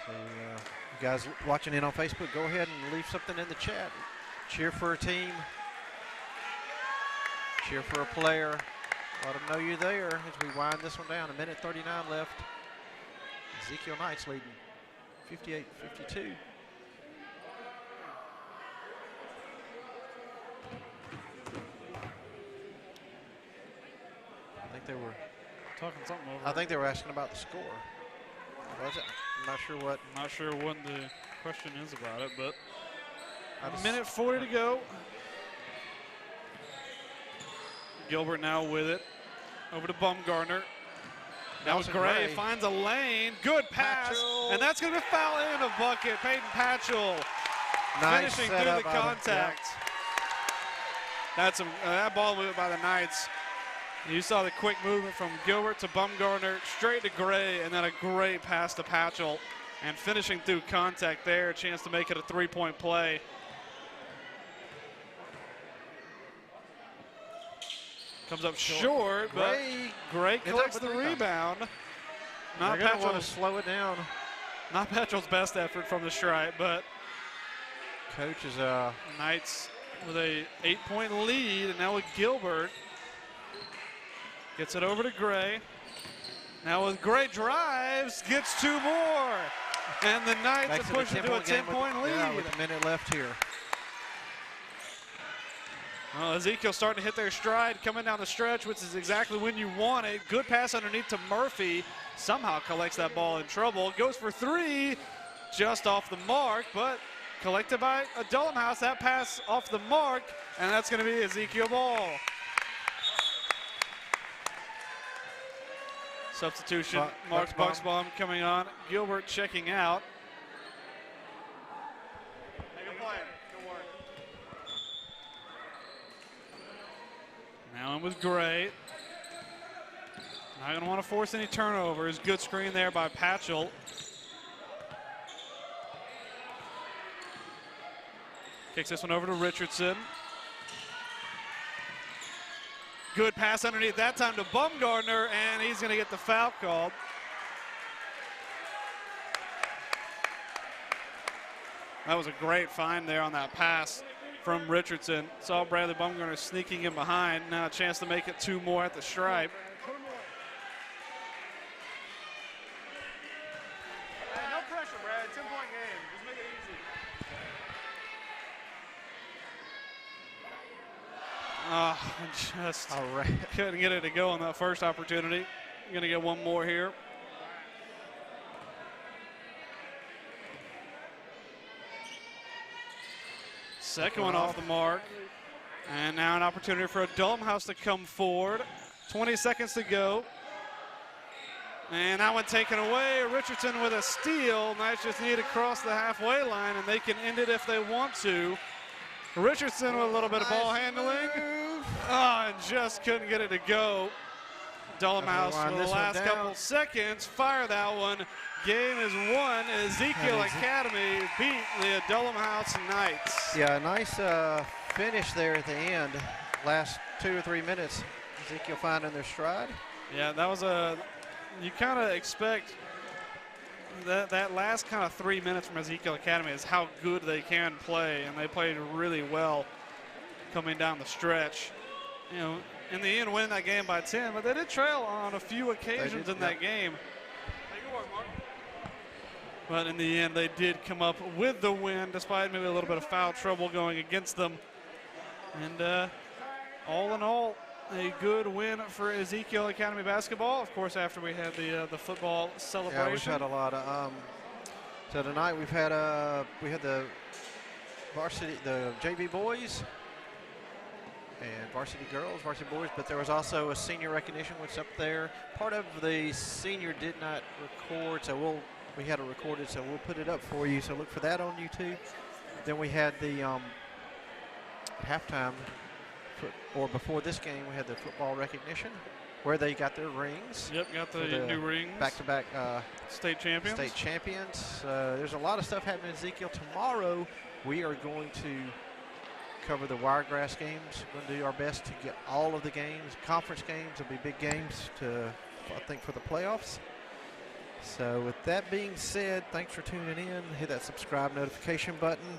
So, you guys watching in on Facebook, go ahead and leave something in the chat. Cheer for a team. Cheer for a player. Let them know you're there as we wind this one down. 1:39 left. Ezekiel Knights leading 58-52. I think they were talking something over. I think they were asking about the score. Was it? I'm not sure what. Not sure what the question is about it, but 1:40 to go. Gilbert now with it. Over to Bumgarner. Now Nelson Gray Gray. finds a lane. Good pass. Patchell. And that's going to be foul in a bucket. Peyton Patchell Nice finishing through setup the by the- contact. That's that ball movement by the Knights. You saw the quick movement from Gilbert to Bumgarner, straight to Gray, and then a great pass to Patchell. And finishing through contact there, a chance to make it a three-point play. Comes up short, but Gray collects the rebound. Not They're going to want to Patchell's, slow it down. not Patchell's best effort from the stripe, but Coach is Knights with a 8-point lead, and now with Gilbert. Gets it over to Gray. Now with Gray drives, gets 2 more. And the Knights makes are it pushing to a 10-point lead. Yeah, with a minute left here. Well, Ezekiel starting to hit their stride, coming down the stretch, which is exactly when you want it. Good pass underneath to Murphy. Somehow collects that ball in trouble. Goes for 3, just off the mark, but collected by Adullam House. That pass off the mark, and that's going to be Ezekiel ball. Substitution, Mark Bucksbaum coming on. Gilbert checking out. Now in with Gray. Not going to want to force any turnovers. Good screen there by Patchell. Kicks this one over to Richardson. Good pass underneath that time to Bumgarner, and he's going to get the foul called. That was a great find there on that pass from Richardson. Saw Bradley Bumgarner sneaking in behind. Now a chance to make it 2 more at the stripe. No pressure, Brad. 10-point game. Just make it easy. Just All right. couldn't get it to go on that first opportunity. Going to get 1 more here. Second one off the mark. And now an opportunity for Adullam House to come forward. 20 seconds to go. And that one taken away. Richardson with a steal. Knights just need to cross the halfway line, and they can end it if they want to. Richardson with a little bit of ball handling. Oh, and just couldn't get it to go. Adullam House with the last couple seconds. Fire that one. Game is won. Ezekiel Academy beat the Adullam House Knights. Yeah, nice finish there at the end. Last 2 or 3 minutes. Ezekiel finding their stride. Yeah, that was you kind of expect that last kind of 3 minutes from Ezekiel Academy is how good they can play, and they played really well coming down the stretch. You know, in the end, winning that game by 10, but they did trail on a few occasions in that game. But in the end, they did come up with the win, despite maybe a little bit of foul trouble going against them. And all in all, a good win for Ezekiel Academy basketball. Of course, after we had the football celebration. Yeah, we've had a lot of. So tonight we had the varsity, the JV boys, and varsity girls, varsity boys. But there was also a senior recognition, which up there. Part of the senior did not record, so we had it recorded, so we'll put it up for you. So look for that on YouTube. Then we had the halftime. Or before this game, we had the football recognition where they got their rings. Yep, got the new rings. Back-to-back state champions. State champions. There's a lot of stuff happening in Ezekiel. Tomorrow, we are going to cover the Wiregrass games. We're going to do our best to get all of the games. Conference games will be big games I think, for the playoffs. So with that being said, thanks for tuning in. Hit that subscribe notification button.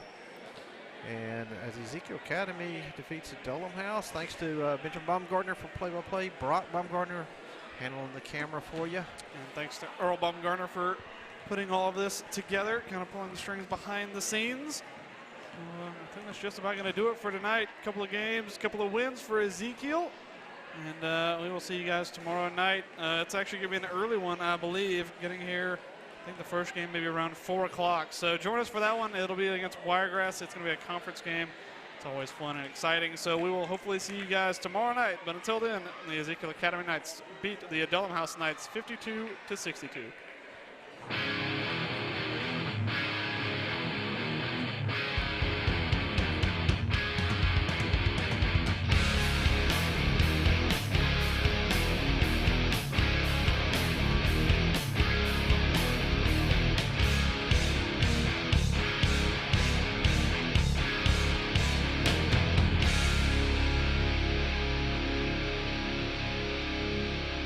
And as Ezekiel Academy defeats Adullam House, thanks to Benjamin Baumgartner for play-by-play, Brock Baumgartner handling the camera for you. And thanks to Earl Baumgartner for putting all of this together, kind of pulling the strings behind the scenes. I think that's just about going to do it for tonight. A couple of games, a couple of wins for Ezekiel. And we will see you guys tomorrow night. It's actually going to be an early one, I believe, getting here. I think the first game maybe around 4 o'clock. So join us for that one. It'll be against Wiregrass. It's going to be a conference game. It's always fun and exciting. So we will hopefully see you guys tomorrow night. But until then, the Ezekiel Academy Knights beat the Adullam House Knights 52-62.